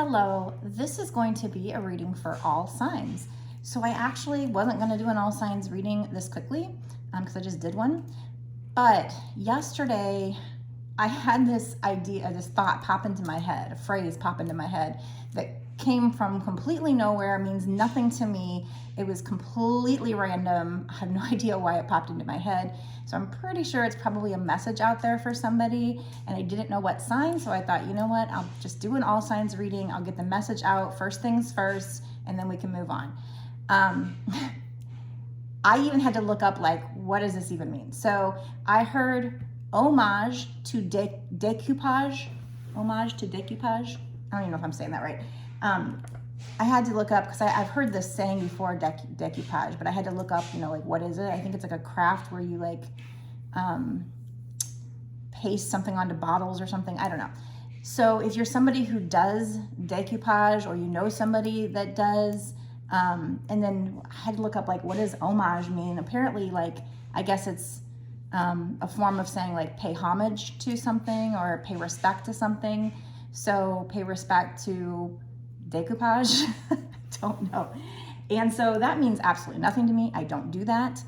Hello, this is going to be a reading for all signs. So I actually wasn't going to do an all signs reading this quickly because I just did one. But yesterday I had this idea, this thought pop into my head, a phrase pop into my head that came from completely nowhere, means nothing to me. It was completely random. I have no idea why it popped into my head. So I'm pretty sure it's probably a message out there for somebody, and I didn't know what sign, so I thought, you know what, I'll just do an all signs reading. I'll get the message out first things first, and then we can move on. I even had to look up, like, what does this even mean? So I heard homage to decoupage. Homage to decoupage. I don't even know if I'm saying that right. I had to look up because I've heard this saying before, decoupage, but I had to look up, like, what is it? I think it's like a craft where you like paste something onto bottles or something. I don't know. So if you're somebody who does decoupage, or you know somebody that does, and then I had to look up, like, what does homage mean? Apparently, like, I guess it's a form of saying, like, pay homage to something or pay respect to something. So pay respect to decoupage. Don't know. And so that means absolutely nothing to me. I don't do that.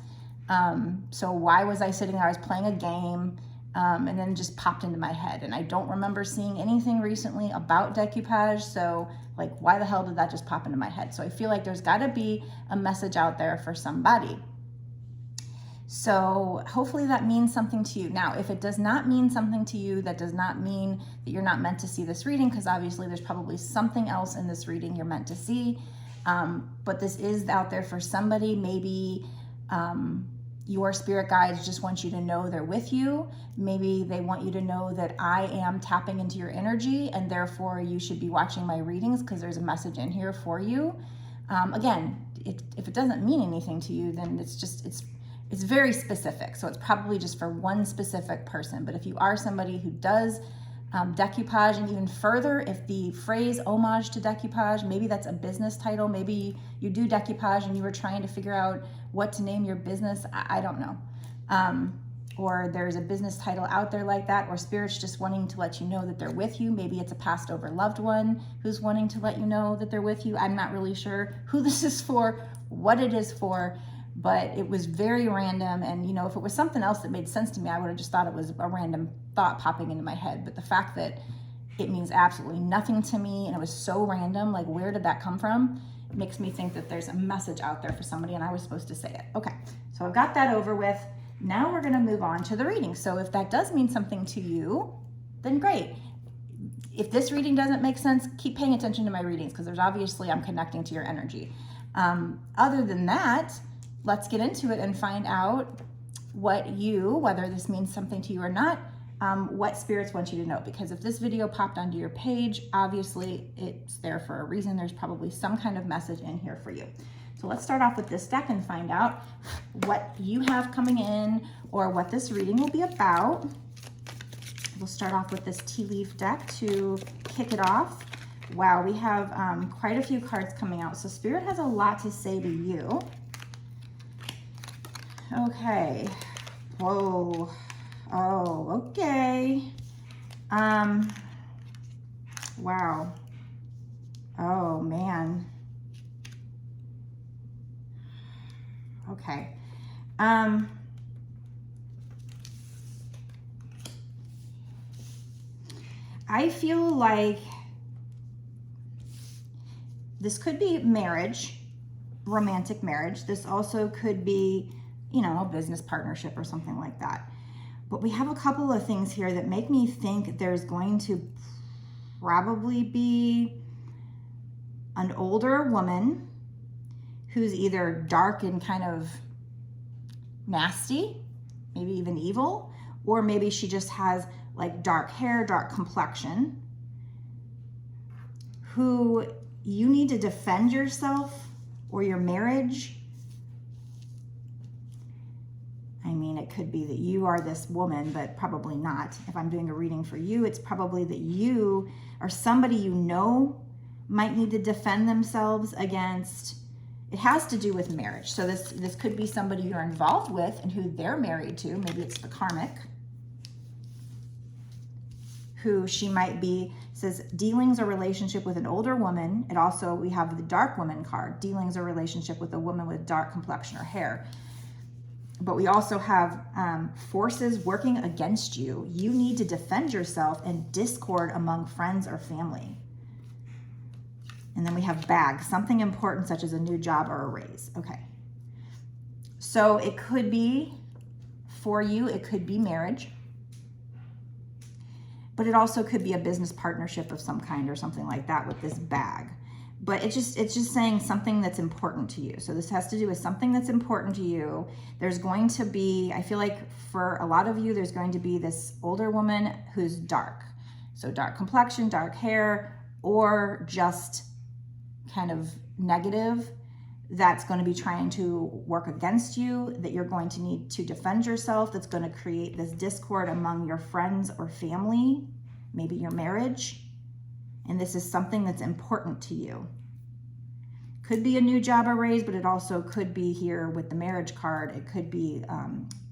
So why was I sitting there? I was playing a game, and then it just popped into my head. And I don't remember seeing anything recently about decoupage. So, like, why the hell did that just pop into my head? So I feel like there's got to be a message out there for somebody. So hopefully that means something to you. Now, if it does not mean something to you, that does not mean that you're not meant to see this reading, because obviously there's probably something else in this reading you're meant to see. But this is out there for somebody. Maybe your spirit guides just want you to know they're with you. Maybe they want you to know that I am tapping into your energy, and therefore you should be watching my readings because there's a message in here for you. Again, if it doesn't mean anything to you, then it's very specific, so it's probably just for one specific person. But if you are somebody who does decoupage, and even further, if the phrase homage to decoupage, maybe that's a business title, maybe you do decoupage and you were trying to figure out what to name your business, I don't know. Or there's a business title out there like that, or spirit's just wanting to let you know that they're with you. Maybe it's a passed over loved one who's wanting to let you know that they're with you. I'm not really sure who this is for, what it is for, but it was very random. And if it was something else that made sense to me, I would have just thought it was a random thought popping into my head. But the fact that it means absolutely nothing to me, and it was so random, like, where did that come from? It makes me think that there's a message out there for somebody, and I was supposed to say it. Okay, so I've got that over with. Now we're going to move on to the reading. So if that does mean something to you, then great. If this reading doesn't make sense, keep paying attention to my readings, because I'm connecting to your energy. Other than that, let's get into it and find out whether this means something to you or not, what spirits want you to know. Because if this video popped onto your page, obviously it's there for a reason. There's probably some kind of message in here for you. So let's start off with this deck and find out what you have coming in, or what this reading will be about. We'll start off with this tea leaf deck to kick it off. Wow, we have quite a few cards coming out. So Spirit has a lot to say to you. Okay. Whoa. Oh, okay. Wow. Oh, man. Okay. I feel like this could be marriage, romantic marriage. This also could be, a business partnership or something like that. But we have a couple of things here that make me think there's going to probably be an older woman who's either dark and kind of nasty, maybe even evil, or maybe she just has like dark hair, dark complexion, who you need to defend yourself or your marriage. I mean, it could be that you are this woman, but probably not. If I'm doing a reading for you, it's probably that you or somebody might need to defend themselves against. It has to do with marriage. So this could be somebody you're involved with and who they're married to. Maybe it's the karmic, who she might be says dealings or relationship with an older woman. It also, we have the dark woman card, dealings or relationship with a woman with dark complexion or hair. But we also have forces working against you. You need to defend yourself, and discord among friends or family. And then we have bag, something important such as a new job or a raise. Okay. So it could be, for you, it could be marriage. But it also could be a business partnership of some kind or something like that with this bag. But it's just saying something that's important to you. So this has to do with something that's important to you. There's going to be, I feel like for a lot of you, there's going to be this older woman who's dark. So dark complexion, dark hair, or just kind of negative, that's going to be trying to work against you, that you're going to need to defend yourself, that's going to create this discord among your friends or family, maybe your marriage. And this is something that's important to you. Could be a new job or raise, but it also could be here with the marriage card. It could be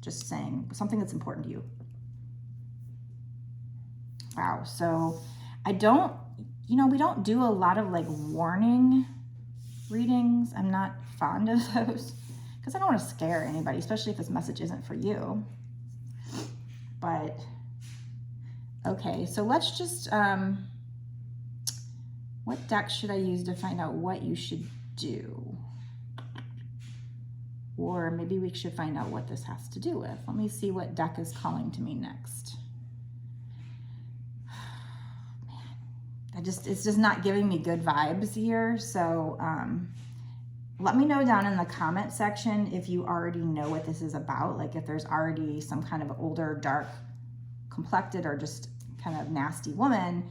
just saying something that's important to you. Wow. So I don't, we don't do a lot of like warning readings. I'm not fond of those because I don't want to scare anybody, especially if this message isn't for you. But okay, so let's just, what deck should I use to find out what you should do? Or maybe we should find out what this has to do with. Let me see what deck is calling to me next. Man, it's just not giving me good vibes here. So let me know down in the comment section if you already know what this is about. Like if there's already some kind of older, dark complected or just kind of nasty woman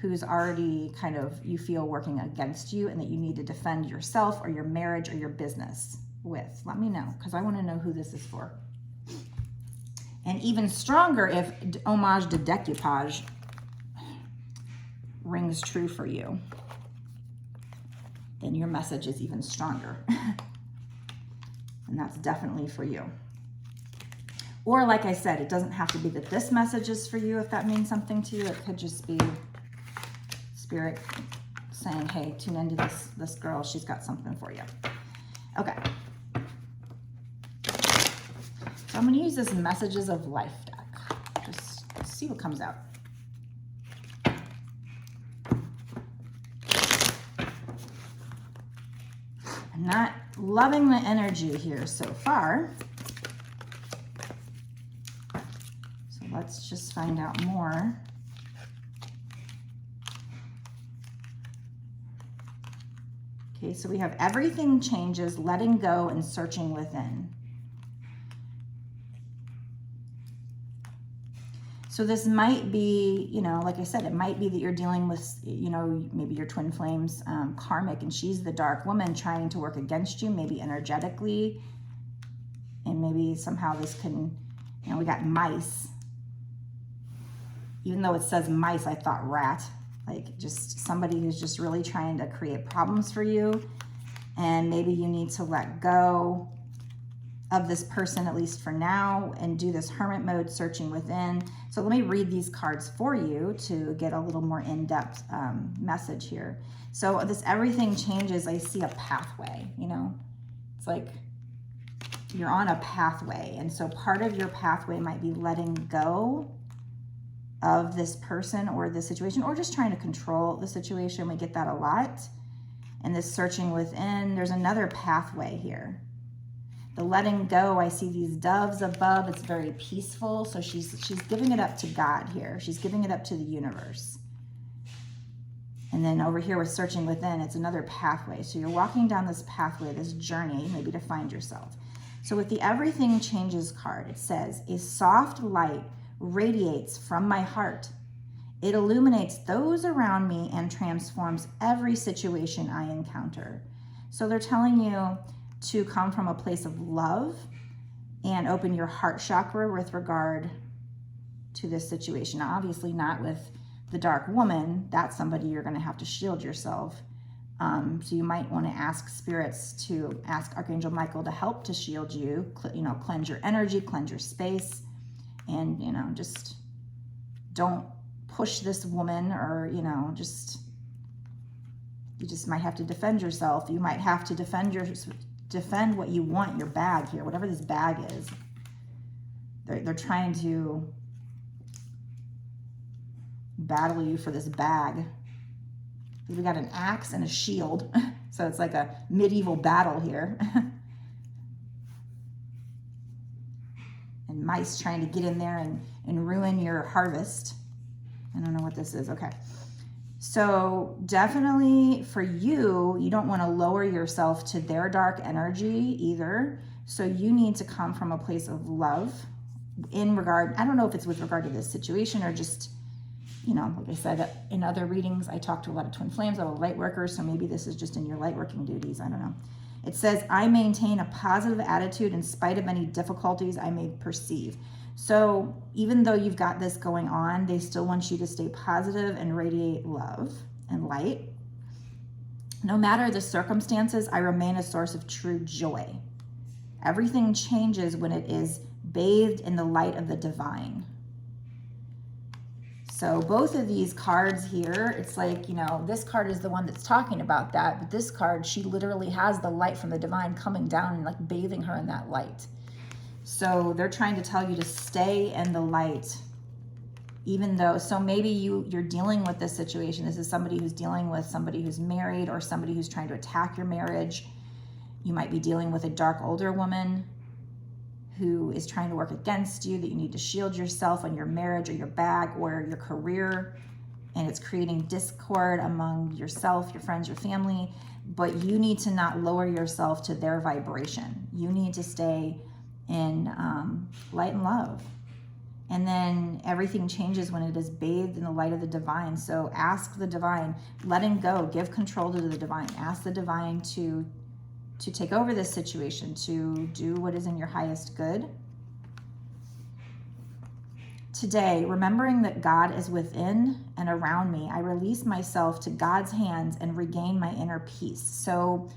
who's already kind of, you feel working against you and that you need to defend yourself or your marriage or your business with. Let me know, because I want to know who this is for. And even stronger if homage de decoupage rings true for you, then your message is even stronger. And that's definitely for you. Or like I said, it doesn't have to be that this message is for you if that means something to you. It could just be Spirit saying, hey, tune into this girl. She's got something for you. Okay. So I'm going to use this Messages of Life deck. Just see what comes out. I'm not loving the energy here so far. So let's just find out more. Okay, so we have everything changes, letting go, and searching within. So this might be, like I said, it might be that you're dealing with, maybe your twin flames, karmic, and she's the dark woman trying to work against you, maybe energetically. And maybe somehow this can, we got mice. Even though it says mice, I thought rat. Like just somebody who's just really trying to create problems for you. And maybe you need to let go of this person, at least for now, and do this hermit mode, searching within. So let me read these cards for you to get a little more in-depth message here. So this everything changes, I see a pathway, It's like you're on a pathway. And so part of your pathway might be letting go of this person or this situation, or just trying to control the situation. We get that a lot. And this searching within, there's another pathway here. The letting go, I see these doves above. It's very peaceful. So she's giving it up to God here. She's giving it up to the universe. And then over here with searching within, it's another pathway. So you're walking down this pathway, this journey, maybe to find yourself. So with the Everything Changes card, it says, a soft light radiates from my heart. It illuminates those around me and transforms every situation I encounter. So they're telling you to come from a place of love and open your heart chakra with regard to this situation. Now, obviously not with the dark woman. That's somebody you're going to have to shield yourself. So you might want to ask spirits to ask Archangel Michael to help to shield you, cleanse your energy, cleanse your space. And, just don't push this woman, or, you know, you just might have to defend yourself. You might have to defend what you want, your bag here, whatever this bag is. They're trying to battle you for this bag. We got an axe and a shield. So it's like a medieval battle here. And mice trying to get in there and ruin your harvest. I don't know what this is. Okay. So definitely for you, you don't want to lower yourself to their dark energy either. So you need to come from a place of love in regard, I don't know if it's with regard to this situation or just, you know, like I said, in other readings, I talk to a lot of twin flames, a lot of light workers. So maybe this is just in your light working duties. I don't know. It says, I maintain a positive attitude in spite of any difficulties I may perceive. So even though you've got this going on, they still want you to stay positive and radiate love and light. No matter the circumstances, I remain a source of true joy. Everything changes when it is bathed in the light of the divine. So both of these cards here, it's like, you know, this card is the one that's talking about that, but this card, she literally has the light from the divine coming down and like bathing her in that light. So they're trying to tell you to stay in the light, even though, so maybe you're dealing with this situation. This is somebody who's dealing with somebody who's married or somebody who's trying to attack your marriage. You might be dealing with a dark older woman who is trying to work against you, that you need to shield yourself on your marriage or your bag or your career, and it's creating discord among yourself, your friends, your family. But you need to not lower yourself to their vibration. You need to stay in light and love. And then everything changes when it is bathed in the light of the divine. So ask the divine, letting go, give control to the divine. Ask the divine to take over this situation, to do what is in your highest good. Today, remembering that God is within and around me, I release myself to God's hands and regain my inner peace. So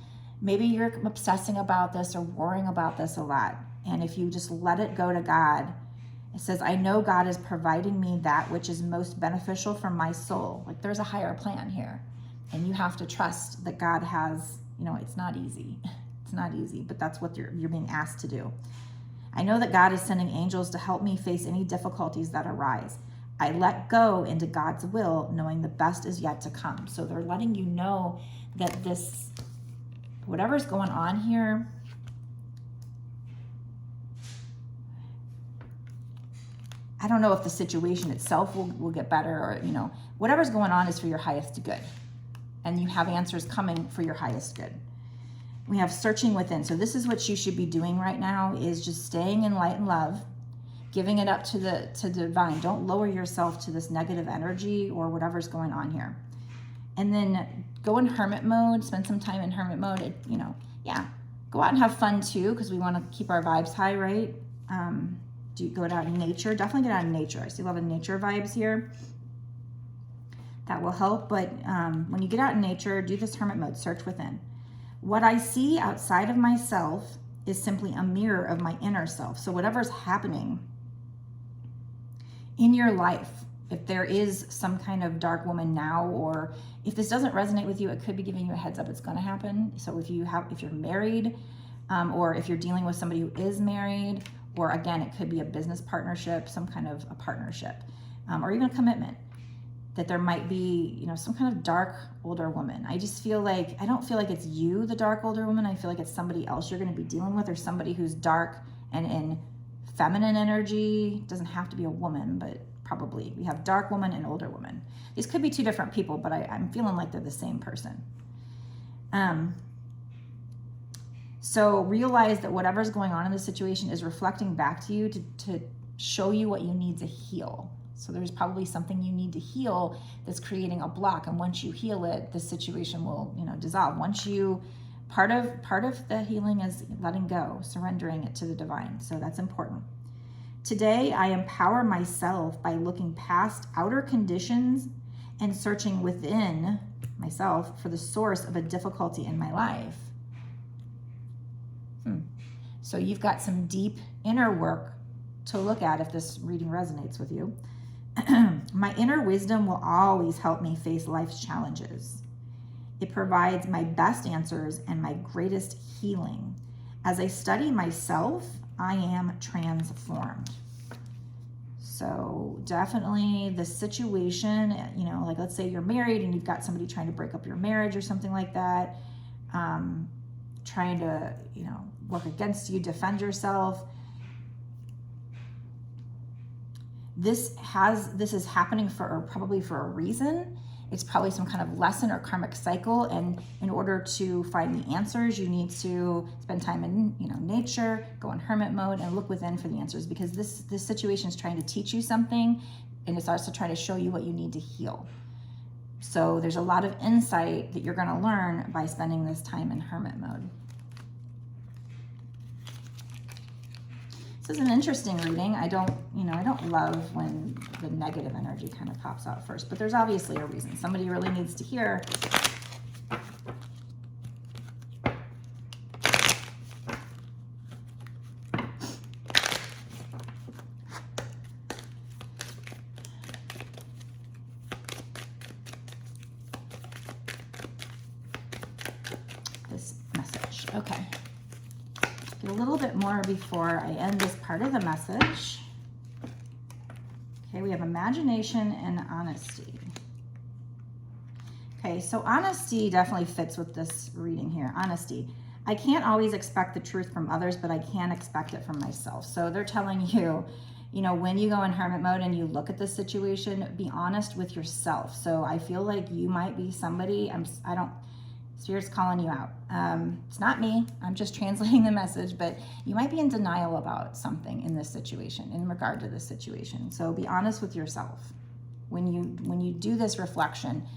maybe you're obsessing about this or worrying about this a lot. And if you just let it go to God, it says, I know God is providing me that which is most beneficial for my soul. Like there's a higher plan here. And you have to trust that God has, you know, it's not easy. It's not easy, but that's what you're being asked to do. I know that God is sending angels to help me face any difficulties that arise. I let go into God's will, knowing the best is yet to come. So they're letting you know that this, whatever's going on here, I don't know if the situation itself will get better, or, you know, whatever's going on is for your highest good. And you have answers coming for your highest good. We have searching within. So this is what you should be doing right now, is just staying in light and love, giving it up to divine. Don't lower yourself to this negative energy or whatever's going on here. And then go in hermit mode, spend some time in hermit mode. You know, yeah, go out and have fun too, because we want to keep our vibes high, right? Do go out in nature. Definitely get out in nature. I see a lot of nature vibes here. That will help. But when you get out in nature, do this hermit mode, search within. What I see outside of myself is simply a mirror of my inner self. So whatever's happening in your life, if there is some kind of dark woman now, or if this doesn't resonate with you, it could be giving you a heads up it's going to happen. So if you're married, or if you're dealing with somebody who is married, or again, it could be a business partnership, some kind of a partnership, or even a commitment, that there might be, you know, some kind of dark older woman. I just feel like, I don't feel like it's you, the dark older woman. I feel like it's somebody else you're going to be dealing with, or somebody who's dark and in feminine energy. Doesn't have to be a woman, but probably we have dark woman and older woman. These could be two different people, but I'm feeling like they're the same person. So realize that whatever's going on in the situation is reflecting back to you to show you what you need to heal. So there's probably something you need to heal that's creating a block. And once you heal it, the situation will, you know, dissolve. Once you, part of the healing is letting go, surrendering it to the divine. So that's important. Today, I empower myself by looking past outer conditions and searching within myself for the source of a difficulty in my life. So you've got some deep inner work to look at if this reading resonates with you. My inner wisdom will always help me face life's challenges. It provides my best answers and my greatest healing. As I study myself, I am transformed. So definitely the situation, like let's say you're married and you've got somebody trying to break up your marriage or something like that, trying to, work against you, defend yourself. This is happening probably for a reason. It's probably some kind of lesson or karmic cycle, and in order to find the answers, you need to spend time in nature, go in hermit mode, and look within for the answers, because this situation is trying to teach you something, and it's also trying to show you what you need to heal. So there's a lot of insight that you're going to learn by spending this time in hermit mode. This is an interesting reading. I don't love when the negative energy kind of pops out first, but there's obviously a reason. Somebody really needs to hear. This message. Okay. A little bit more before I end this part of the message. Okay, we have imagination and honesty. Okay, so honesty definitely fits with this reading here. Honesty. I can't always expect the truth from others, but I can expect it from myself. So they're telling you, when you go in hermit mode and you look at the situation, be honest with yourself. So I feel like you might be somebody, Spirit's calling you out. It's not me. I'm just translating the message, but you might be in denial about something in this situation, in regard to this situation. So be honest with yourself. When you do this reflection,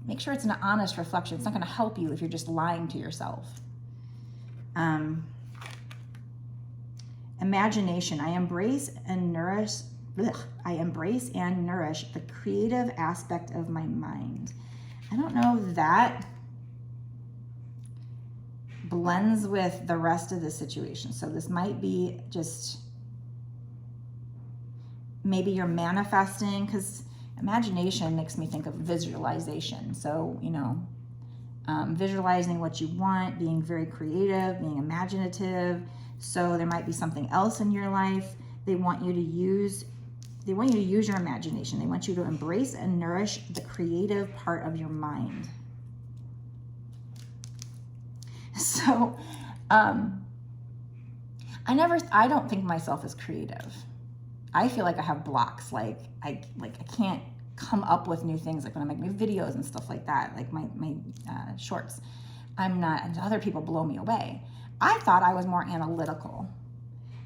make sure it's an honest reflection. It's not going to help you if you're just lying to yourself. Imagination. I embrace and nourish the creative aspect of my mind. I don't know if that blends with the rest of the situation. So this might be just, maybe you're manifesting, because imagination makes me think of visualization. So, visualizing what you want, being very creative, being imaginative. So there might be something else in your life. They want you to use your imagination. They want you to embrace and nourish the creative part of your mind. So, I don't think myself as creative. I feel like I have blocks. I can't come up with new things. Like when I make my videos and stuff like that, like my shorts, I'm not, and other people blow me away. I thought I was more analytical,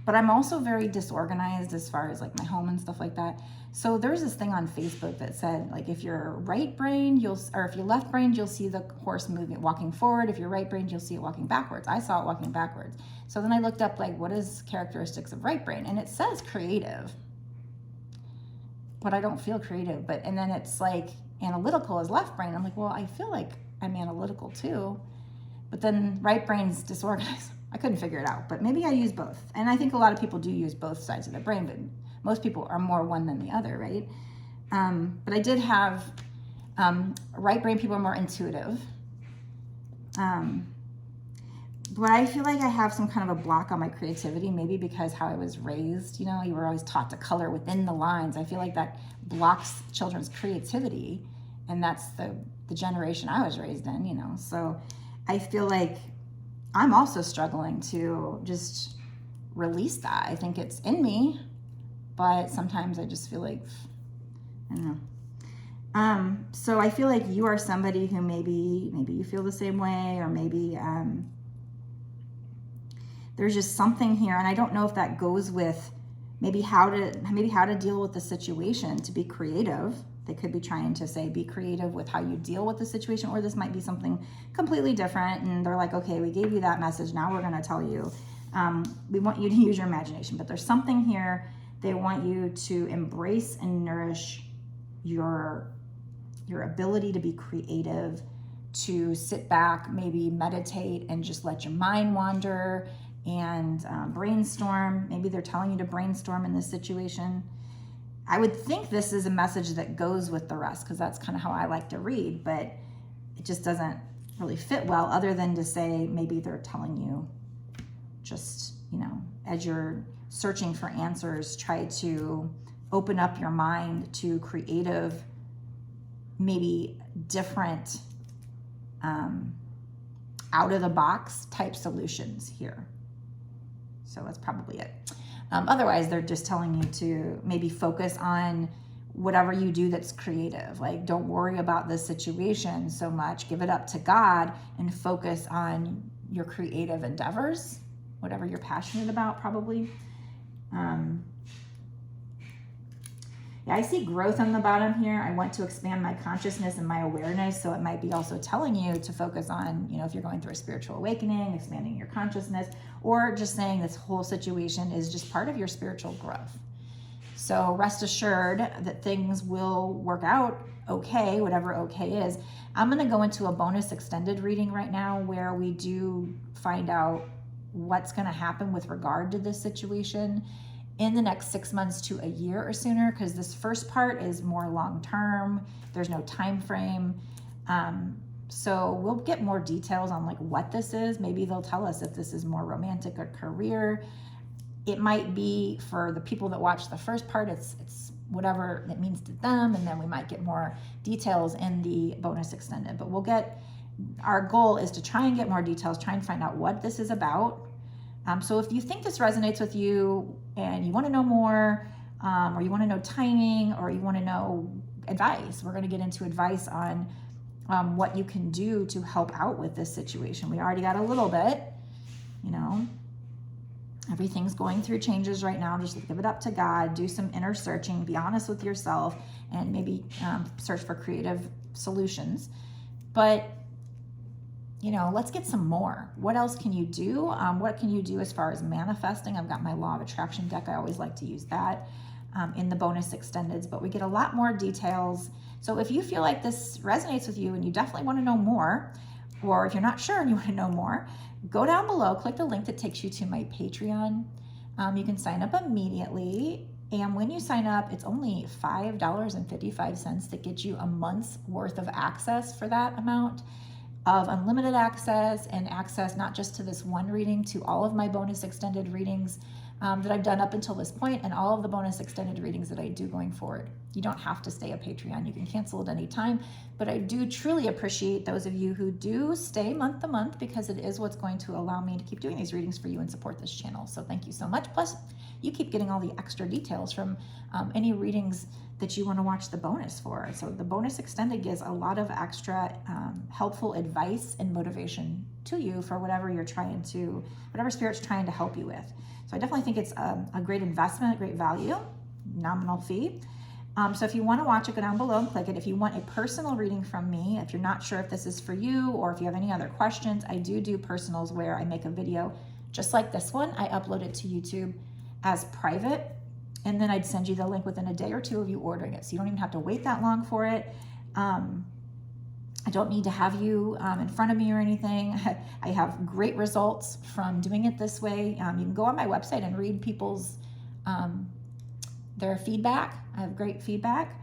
but I'm also very disorganized as far as like my home and stuff like that. So there's this thing on Facebook that said, like, if you're right-brained, if you're left-brained, you'll see the horse moving, walking forward. If you're right-brained, you'll see it walking backwards. I saw it walking backwards. So then I looked up, like, what is characteristics of right brain? And it says creative, but I don't feel creative. And then it's like analytical is left brain. I'm like, well, I feel like I'm analytical too. But then right brain's disorganized. I couldn't figure it out, but maybe I use both. And I think a lot of people do use both sides of their brain, but most people are more one than the other, right? But I did have right brain people are more intuitive. But I feel like I have some kind of a block on my creativity, maybe because how I was raised, you were always taught to color within the lines. I feel like that blocks children's creativity, and that's the generation I was raised in, So I feel like I'm also struggling to just release that. I think it's in me, but sometimes I just feel like, I don't know. So I feel like you are somebody who maybe you feel the same way, or maybe there's just something here, and I don't know if that goes with maybe how to deal with the situation, to be creative. They could be trying to say, be creative with how you deal with the situation, or this might be something completely different. And they're like, okay, we gave you that message. Now we're going to tell you, we want you to use your imagination, but there's something here. They want you to embrace and nourish your ability to be creative, to sit back, maybe meditate and just let your mind wander and brainstorm. Maybe they're telling you to brainstorm in this situation. I would think this is a message that goes with the rest, because that's kind of how I like to read, but it just doesn't really fit well, other than to say maybe they're telling you just, as you're searching for answers, try to open up your mind to creative, maybe different, out of the box type solutions here. So that's probably it. Otherwise, they're just telling you to maybe focus on whatever you do that's creative. Like, don't worry about this situation so much. Give it up to God and focus on your creative endeavors, whatever you're passionate about, probably. Yeah, I see growth on the bottom here. I want to expand my consciousness and my awareness. So it might be also telling you to focus on, if you're going through a spiritual awakening, expanding your consciousness, or just saying this whole situation is just part of your spiritual growth. So rest assured that things will work out okay, whatever okay is. I'm going to go into a bonus extended reading right now where we do find out what's going to happen with regard to this situation in the next 6 months to a year or sooner, because this first part is more long-term. There's no time frame. So we'll get more details on like what this is. Maybe they'll tell us if this is more romantic or career. It might be for the people that watch the first part, it's whatever it means to them, and then we might get more details in the bonus extended. But our goal is to try and get more details, try and find out what this is about. So if you think this resonates with you and you want to know more, or you want to know timing, or you want to know advice, we're going to get into advice on what you can do to help out with this situation. We already got a little bit, everything's going through changes right now. Just give it up to God, do some inner searching, be honest with yourself, and maybe search for creative solutions. But let's get some more. What else can you do? What can you do as far as manifesting? I've got my law of attraction deck. I always like to use that in the bonus extendeds, but we get a lot more details. So if you feel like this resonates with you and you definitely want to know more, or if you're not sure and you want to know more, go down below, click the link that takes you to my Patreon. You can sign up immediately. And when you sign up, it's only $5.55 that gets you a month's worth of access for that amount of unlimited access, and access not just to this one reading, to all of my bonus extended readings that I've done up until this point, and all of the bonus extended readings that I do going forward. You don't have to stay a Patreon. You can cancel at any time, but I do truly appreciate those of you who do stay month to month, because it is what's going to allow me to keep doing these readings for you and support this channel. So thank you so much. Plus, you keep getting all the extra details from any readings that you want to watch the bonus for. So the bonus extended gives a lot of extra helpful advice and motivation to you for whatever Spirit's trying to help you with. So I definitely think it's a great investment, great value, nominal fee. So if you want to watch it, go down below and click it. If you want a personal reading from me, if you're not sure if this is for you, or if you have any other questions, I do personals where I make a video just like this one. I upload it to YouTube as private, and then I'd send you the link within a day or two of you ordering it. So you don't even have to wait that long for it. I don't need to have you in front of me or anything. I have great results from doing it this way. You can go on my website and read people's their feedback. I have great feedback.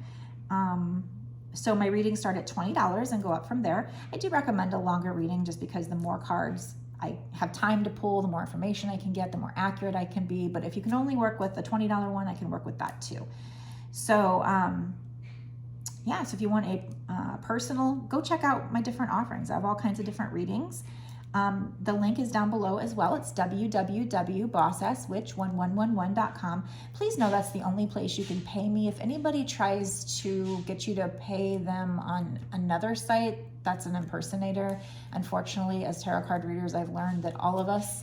So my readings start at $20 and go up from there. I do recommend a longer reading just because the more cards I have time to pull, the more information I can get, the more accurate I can be. But if you can only work with the $20 one, I can work with that too. So so if you want a personal, go check out my different offerings. I have all kinds of different readings. The link is down below as well. It's www.bossasswitch1111.com. Please know that's the only place you can pay me. If anybody tries to get you to pay them on another site, that's an impersonator. Unfortunately, as tarot card readers, I've learned that all of us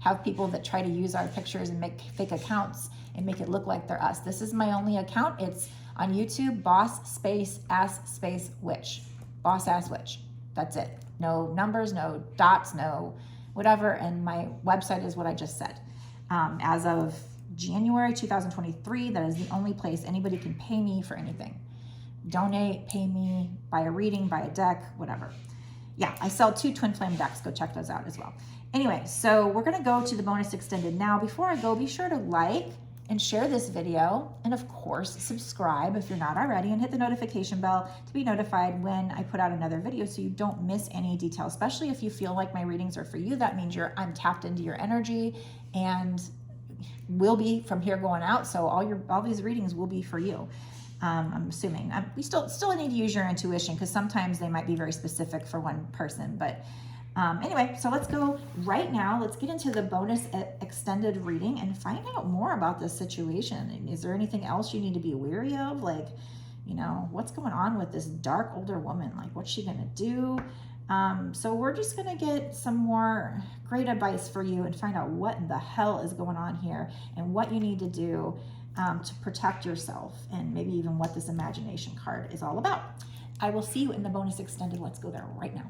have people that try to use our pictures and make fake accounts and make it look like they're us. This is my only account. It's on YouTube, boss_ass_witch. Boss Ass Witch. That's it. No numbers, no dots, no whatever. And my website is what I just said. As of January 2023, that is the only place anybody can pay me for anything. Donate, pay me, buy a reading, buy a deck, whatever. Yeah, I sell 2 twin flame decks. Go check those out as well. Anyway, so we're going to go to the bonus extended now. Before I go, be sure to like and share this video. And of course, subscribe if you're not already, and hit the notification bell to be notified when I put out another video so you don't miss any detail, especially if you feel like my readings are for you. That means I'm tapped into your energy and will be from here going out. So all these readings will be for you. I'm assuming. We still need to use your intuition, because sometimes they might be very specific for one person. But anyway, so let's go right now. Let's get into the bonus extended reading and find out more about this situation. Is there anything else you need to be wary of? Like, you know, what's going on with this dark older woman? Like, what's she gonna do? So we're just gonna get some more great advice for you and find out what the hell is going on here and what you need to do to protect yourself, and maybe even what this imagination card is all about. I will see you in the bonus extended. Let's go there right now.